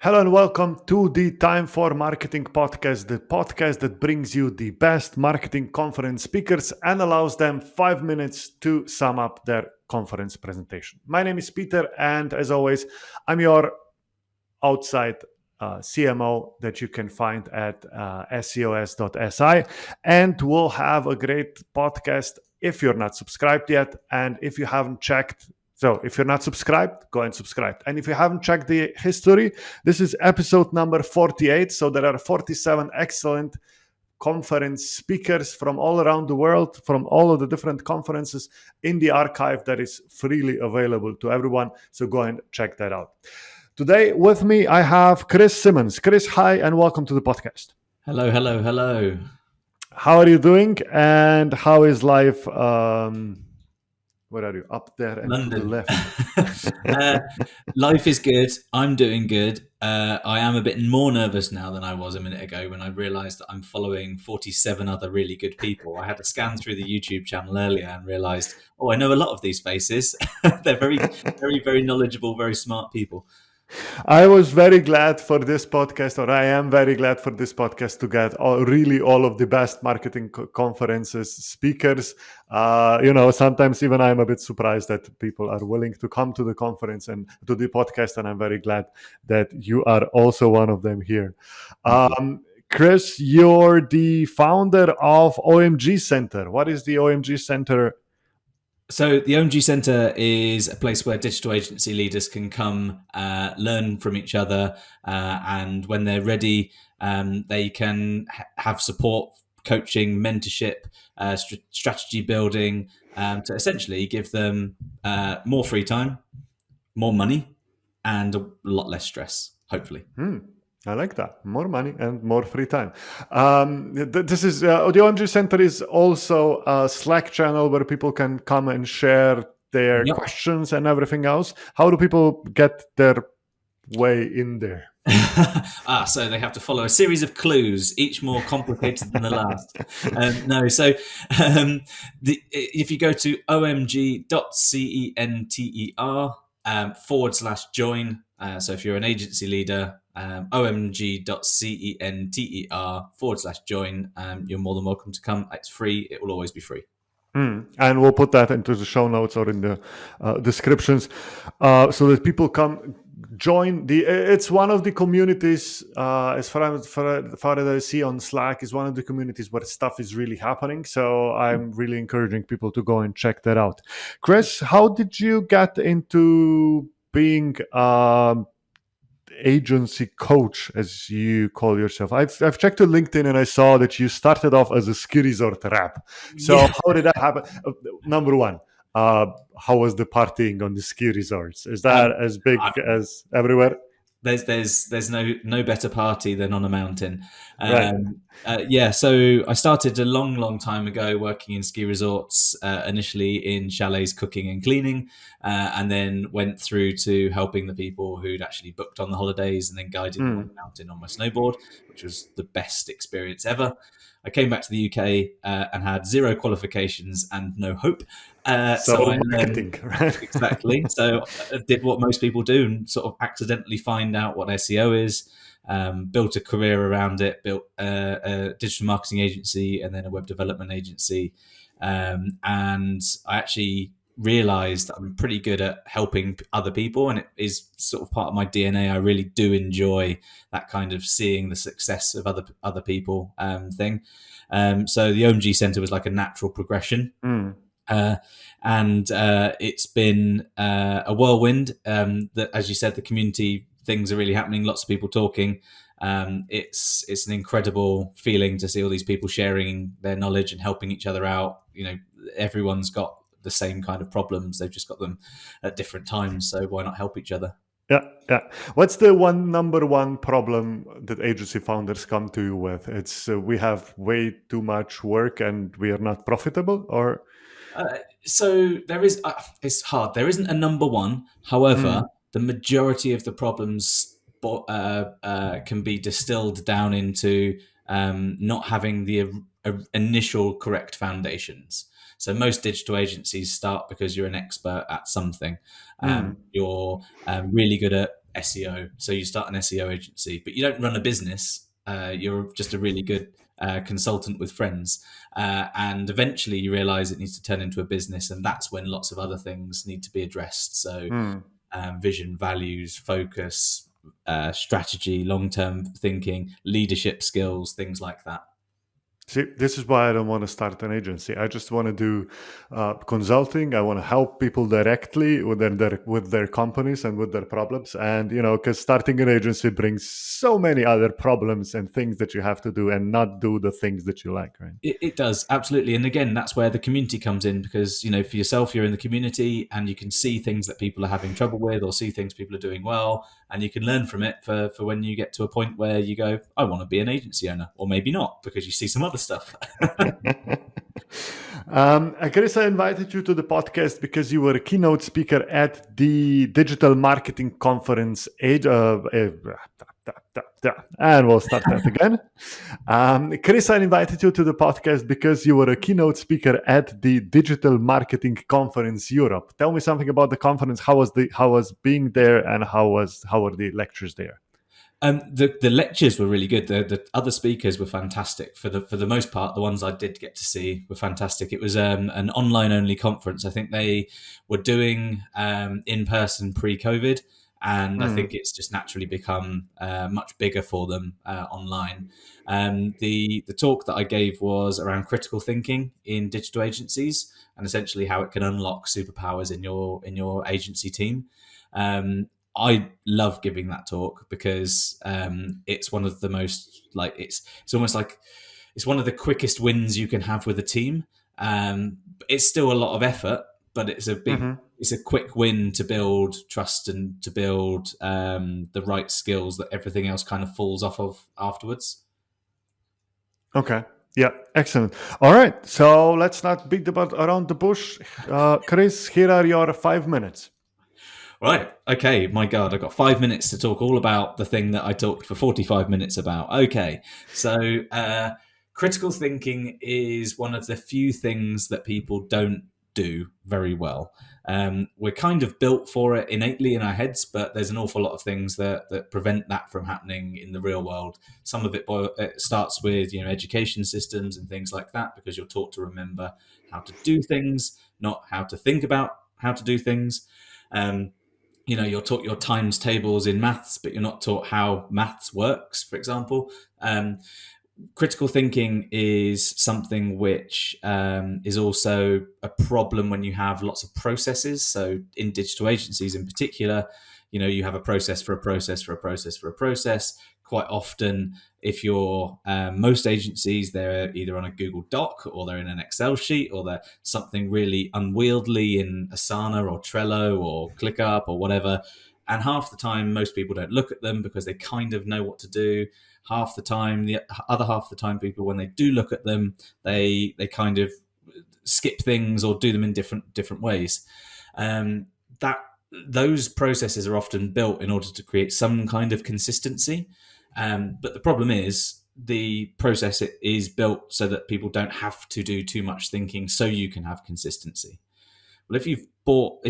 Hello and welcome to the Time for Marketing podcast, the podcast that brings you the best marketing conference speakers and allows them 5 minutes to sum up their conference presentation. My name is Peter, and as always, I'm your outside CMO that you can find at SEOS.si, and we'll have a great podcast if you're not subscribed yet, and if you haven't checked. So if you're not subscribed, go and subscribe. And if you haven't checked the history, this is episode number 48. So there are 47 excellent conference speakers from all around the world, from all of the different conferences in the archive that is freely available to everyone. So go and check that out. Today with me, I have Chris Simmance. Chris, hi, and welcome to the podcast. Hello, hello, hello. How are you doing? And how is life? Where are you? Up there and London. to the left. Life is good. I'm doing good. I am a bit more nervous now than I was a minute ago when I realised that I'm following 47 other really good people. I had to scan through the YouTube channel earlier and realised, I know a lot of these faces. They're very, very, very knowledgeable, very smart people. I was very glad for this podcast, or I am very glad for this podcast to get all of the best marketing conferences speakers. Sometimes even I'm a bit surprised that people are willing to come to the conference and to the podcast, and I'm very glad that you are also one of them here. Chris, you're the founder of OMG Center. What is the OMG Center? So the OMG Center is a place where digital agency leaders can come learn from each other, and when they're ready, they can have support, coaching, mentorship, strategy building, to essentially give them more free time, more money, and a lot less stress, hopefully. I like that. More money and more free time. This is the OMG Center is also a Slack channel where people can come and share their questions and everything else. How do people get their way in there? So they have to follow a series of clues, each more complicated than the last. If you go to omg.center/join, so if you're an agency leader, omg.center/join, you're more than welcome to come. It's free. It will always be free. And we'll put that into the show notes or in the descriptions so that people come join it's one of the communities, as far as I see on Slack, is one of the communities where stuff is really happening. So I'm really encouraging people to go and check that out. Chris, how did you get into being agency coach, as you call yourself? I've checked your LinkedIn and I saw that you started off as a ski resort rep. So how did that happen? Number one, how was the partying on the ski resorts? Is that as big as everywhere? There's no better party than on a mountain. Right. So I started a long time ago working in ski resorts, initially in chalets, cooking and cleaning, and then went through to helping the people who'd actually booked on the holidays and then guiding them on the mountain on my snowboard, which was the best experience ever. I came back to the UK and had zero qualifications and no hope. So I marketing, right? Exactly. So I did what most people do and sort of accidentally find out what SEO is, built a career around it, built a digital marketing agency and then a web development agency. And I actually realized that I'm pretty good at helping other people, and it is sort of part of my DNA. I really do enjoy that kind of seeing the success of other people thing. So the OMG Center was like a natural progression. And it's been a whirlwind. That, as you said, the community things are really happening. Lots of people talking. It's an incredible feeling to see all these people sharing their knowledge and helping each other out. Everyone's got the same kind of problems. They've just got them at different times. So why not help each other? Yeah. What's the number one problem that agency founders come to you with? It's we have way too much work and we are not profitable, or? So there is. It's hard. There isn't a number one. However, the majority of the problems can be distilled down into not having the initial correct foundations. So most digital agencies start because you're an expert at something. You're really good at SEO. So you start an SEO agency, but you don't run a business. You're just a really good consultant with friends. And eventually you realize it needs to turn into a business. And that's when lots of other things need to be addressed. So vision, values, focus, strategy, long-term thinking, leadership skills, things like that. See, this is why I don't want to start an agency. I just want to do consulting. I want to help people directly with their companies and with their problems. And, because starting an agency brings so many other problems and things that you have to do and not do the things that you like, right? It does, absolutely. And again, that's where the community comes in, because, for yourself, you're in the community and you can see things that people are having trouble with or see things people are doing well. And you can learn from it for when you get to a point where you go, I want to be an agency owner, or maybe not, because you see some other stuff. Chris, I invited you to the podcast because you were a keynote speaker at the Digital Marketing Conference. And we'll start that again. Chris, I invited you to the podcast because you were a keynote speaker at the Digital Marketing Conference Europe. Tell me something about the conference. How was being there, and how were the lectures there? The lectures were really good. The other speakers were fantastic. For the most part, the ones I did get to see were fantastic. It was an online only conference. I think they were doing in person pre-COVID, and I think it's just naturally become much bigger for them online. The talk that I gave was around critical thinking in digital agencies, and essentially how it can unlock superpowers in your agency team. I love giving that talk because it's one of the most it's almost like it's one of the quickest wins you can have with a team. It's still a lot of effort, but it's a big it's a quick win to build trust and to build the right skills that everything else kind of falls off of afterwards. Okay. Yeah, excellent. All right, so let's not beat around the bush. Chris, here are your 5 minutes. Right. Okay. My God, I've got 5 minutes to talk all about the thing that I talked for 45 minutes about. Okay. So, critical thinking is one of the few things that people don't do very well. We're kind of built for it innately in our heads, but there's an awful lot of things that prevent that from happening in the real world. Some of it starts with education systems and things like that, because you're taught to remember how to do things, not how to think about how to do things. You're taught your times tables in maths, but you're not taught how maths works, for example. Critical thinking is something which is also a problem when you have lots of processes. So in digital agencies in particular, you have a process for a process for a process for a process. Quite often, if you're most agencies, they're either on a Google Doc or they're in an Excel sheet, or they're something really unwieldy in Asana or Trello or ClickUp or whatever. And half the time, most people don't look at them because they kind of know what to do. Half the time, the other half of the time, people, when they do look at them, they kind of skip things or do them in different ways. Those processes are often built in order to create some kind of consistency. But the problem is the process is built so that people don't have to do too much thinking, so you can have consistency. Well, if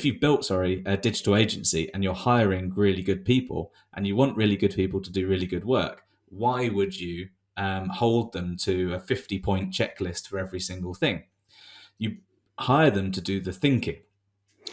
you've built a digital agency and you're hiring really good people and you want really good people to do really good work, why would you hold them to a 50-point checklist for every single thing? You hire them to do the thinking.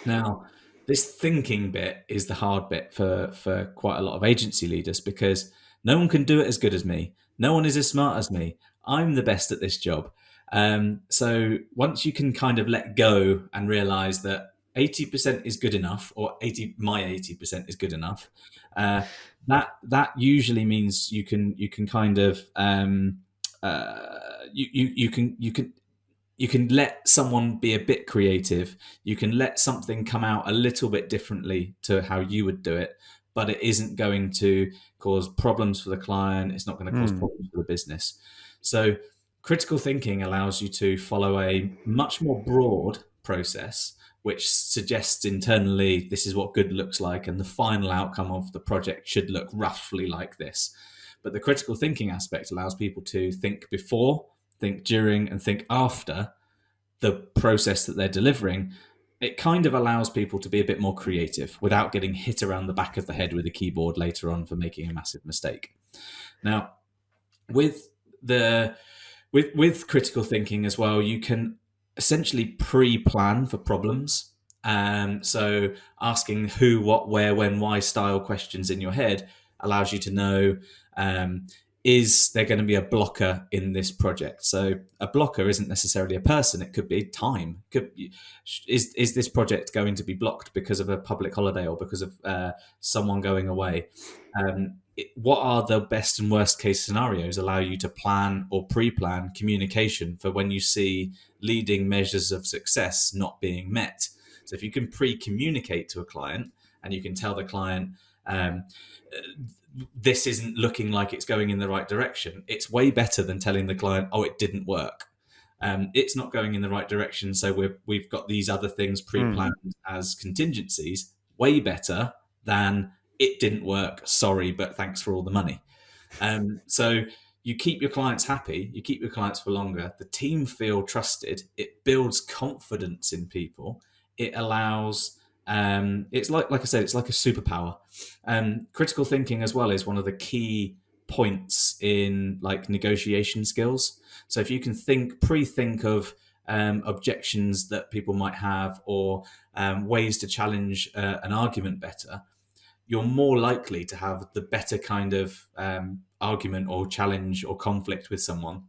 Now, this thinking bit is the hard bit for quite a lot of agency leaders, because no one can do it as good as me. No one is as smart as me. I'm the best at this job. So once you can kind of let go and realize that 80% is good enough, or my 80% is good enough, that usually means you can kind of you can let someone be a bit creative. You can let something come out a little bit differently to how you would do it, but it isn't going to cause problems for the client. It's not going to cause problems for the business. So critical thinking allows you to follow a much more broad process, which suggests internally this is what good looks like, and the final outcome of the project should look roughly like this. But the critical thinking aspect allows people to think before, think during, and think after the process that they're delivering, it kind of allows people to be a bit more creative without getting hit around the back of the head with a keyboard later on for making a massive mistake. Now, with the with critical thinking as well, you can essentially pre-plan for problems. So asking who, what, where, when, why style questions in your head allows you to know, um, is there going to be a blocker in this project? So a blocker isn't necessarily a person; it could be time. Could be, is this project going to be blocked because of a public holiday or because of someone going away? What are the best and worst case scenarios allow you to plan or pre-plan communication for when you see leading measures of success not being met. So if you can pre-communicate to a client and you can tell the client, this isn't looking like it's going in the right direction, it's way better than telling the client, oh, it didn't work. It's not going in the right direction, so we've got these other things pre-planned as contingencies. Way better than it didn't work. Sorry, but thanks for all the money. So you keep your clients happy, you keep your clients for longer. The team feel trusted. It builds confidence in people. It allows. It's like I said, it's like a superpower. Critical thinking as well is one of the key points in like negotiation skills. So if you can pre-think of objections that people might have or ways to challenge an argument better, you're more likely to have the better kind of argument or challenge or conflict with someone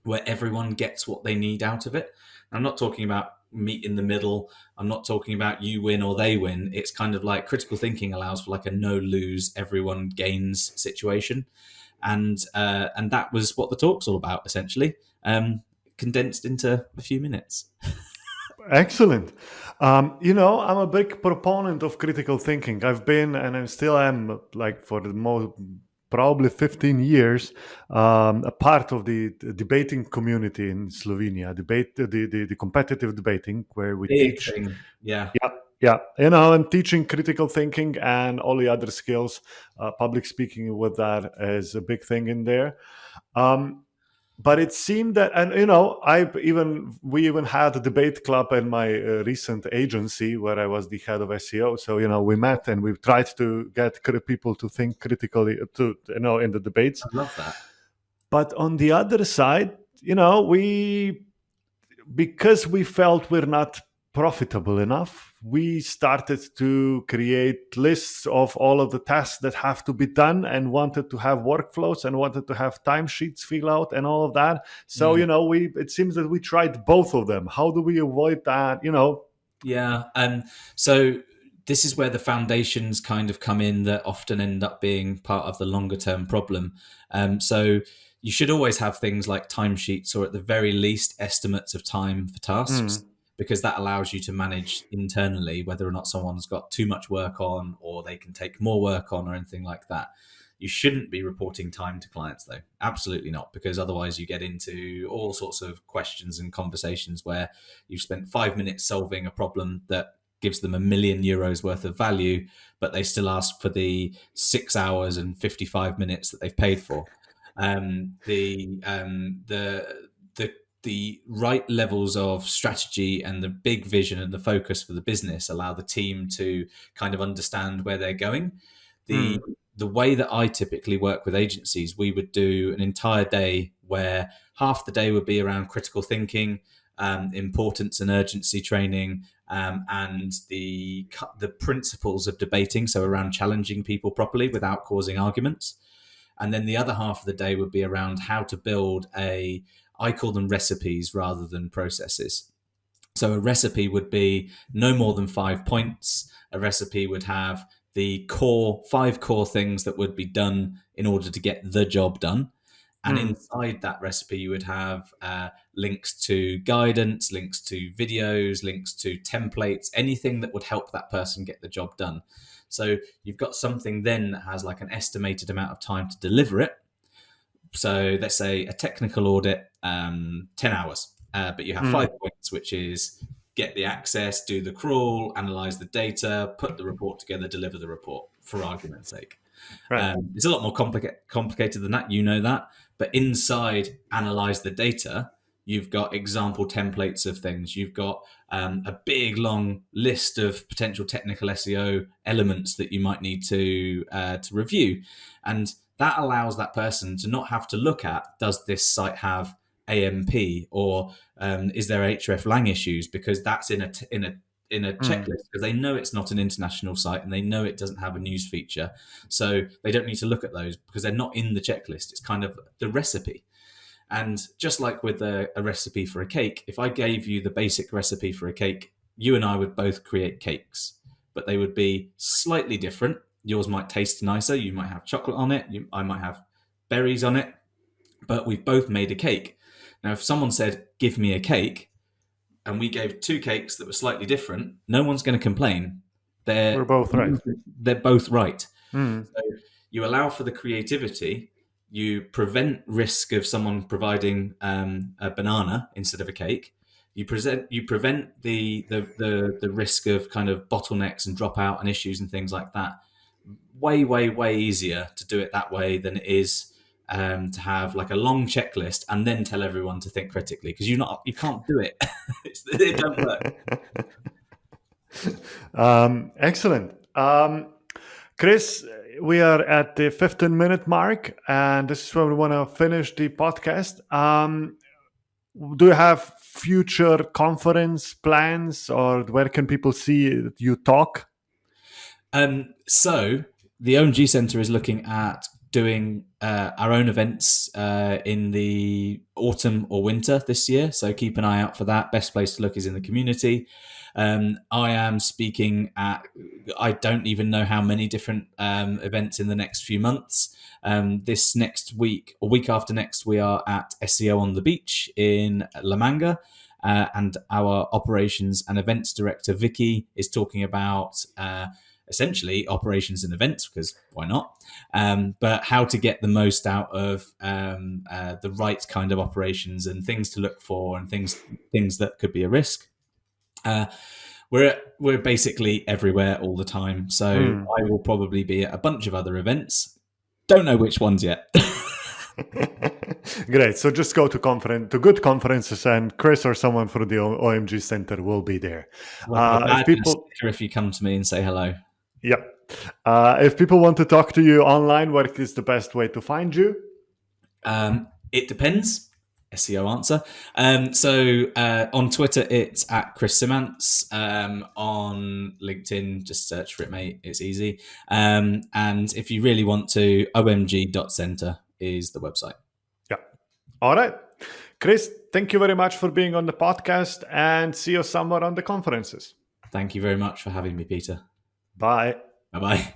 where everyone gets what they need out of it. I'm not talking about meet in the middle. I'm not talking about you win or they win. It's kind of like critical thinking allows for like a no lose, everyone gains situation. And that was what the talk's all about, essentially, condensed into a few minutes. Excellent. I'm a big proponent of critical thinking. I've been, and I still am, like for the most probably 15 years, a part of the debating community in Slovenia. The competitive debating, where we Big teach. thing. Yeah. Yeah. And teaching critical thinking and all the other skills. Public speaking with that is a big thing in there. But it seemed that, and we even had a debate club in my recent agency where I was the head of SEO. So we met and we tried to get people to think critically in the debates. I love that. But on the other side, because we felt we're not profitable enough, we started to create lists of all of the tasks that have to be done and wanted to have workflows and wanted to have timesheets fill out and all of that. So, it seems that we tried both of them. How do we avoid that? Yeah. So this is where the foundations kind of come in that often end up being part of the longer term problem. So you should always have things like timesheets or at the very least estimates of time for tasks. Because that allows you to manage internally whether or not someone's got too much work on or they can take more work on or anything like that. You shouldn't be reporting time to clients, though. Absolutely not, because otherwise you get into all sorts of questions and conversations where you've spent 5 minutes solving a problem that gives them €1,000,000 worth of value, but they still ask for the 6 hours and 55 minutes that they've paid for. The right levels of strategy and the big vision and the focus for the business allow the team to kind of understand where they're going. The way that I typically work with agencies, we would do an entire day where half the day would be around critical thinking, importance and urgency training, and the principles of debating, so around challenging people properly without causing arguments. And then the other half of the day would be around how to build I call them recipes rather than processes. So a recipe would be no more than 5 points. A recipe would have the 5 core things that would be done in order to get the job done. And inside that recipe, you would have links to guidance, links to videos, links to templates, anything that would help that person get the job done. So you've got something then that has like an estimated amount of time to deliver it. So let's say a technical audit, 10 hours, but you have 5 points, which is get the access, do the crawl, analyze the data, put the report together, deliver the report, for argument's sake. Right. It's a lot more complicated than that, that. But inside analyze the data, You've got example templates of things. You've got a big long list of potential technical SEO elements that you might need to review, and that allows that person to not have to look at, does this site have AMP, or is there href lang issues, because that's in a checklist, because they know it's not an international site and they know it doesn't have a news feature, so they don't need to look at those because they're not in the checklist. It's kind of the recipe. And just like with a recipe for a cake, if I gave you the basic recipe for a cake, you and I would both create cakes, but they would be slightly different. Yours might taste nicer. You might have chocolate on it. I might have berries on it, but we've both made a cake. Now, if someone said, give me a cake, and we gave two cakes that were slightly different, no one's going to complain. We're both right. They're both right. So you allow for the creativity. You prevent risk of someone providing a banana instead of a cake. You prevent the risk of kind of bottlenecks and dropout and issues and things like that. Way easier to do it that way than it is to have like a long checklist and then tell everyone to think critically, because you can't do it. It don't work. Excellent. Chris, we are at the 15-minute mark, and this is where we want to finish the podcast. Do you have future conference plans, or where can people see you talk? So the OMG Centre is looking at doing our own events in the autumn or winter this year. So keep an eye out for that. Best place to look is in the community. I am speaking at, I don't even know how many different events in the next few months. This next week, or week after next, we are at SEO on the Beach in La Manga. And our operations and events director, Vicky, is talking about essentially operations and events, because why not? But how to get the most out of the right kind of operations and things to look for and things that could be a risk. We're basically everywhere all the time, so I will probably be at a bunch of other events. Don't know which ones yet. Great. So just go to good conferences, and Chris or someone from the OMG Center will be there. If you come to me and say hello. Yep. If people want to talk to you online, what is the best way to find you? It depends. SEO answer. So on Twitter, it's at Chris Simmance. On LinkedIn, just search for it, mate. It's easy. And if you really want to, omg.center is the website. Yeah. All right. Chris, thank you very much for being on the podcast, and see you somewhere on the conferences. Thank you very much for having me, Peter. Bye. Bye-bye.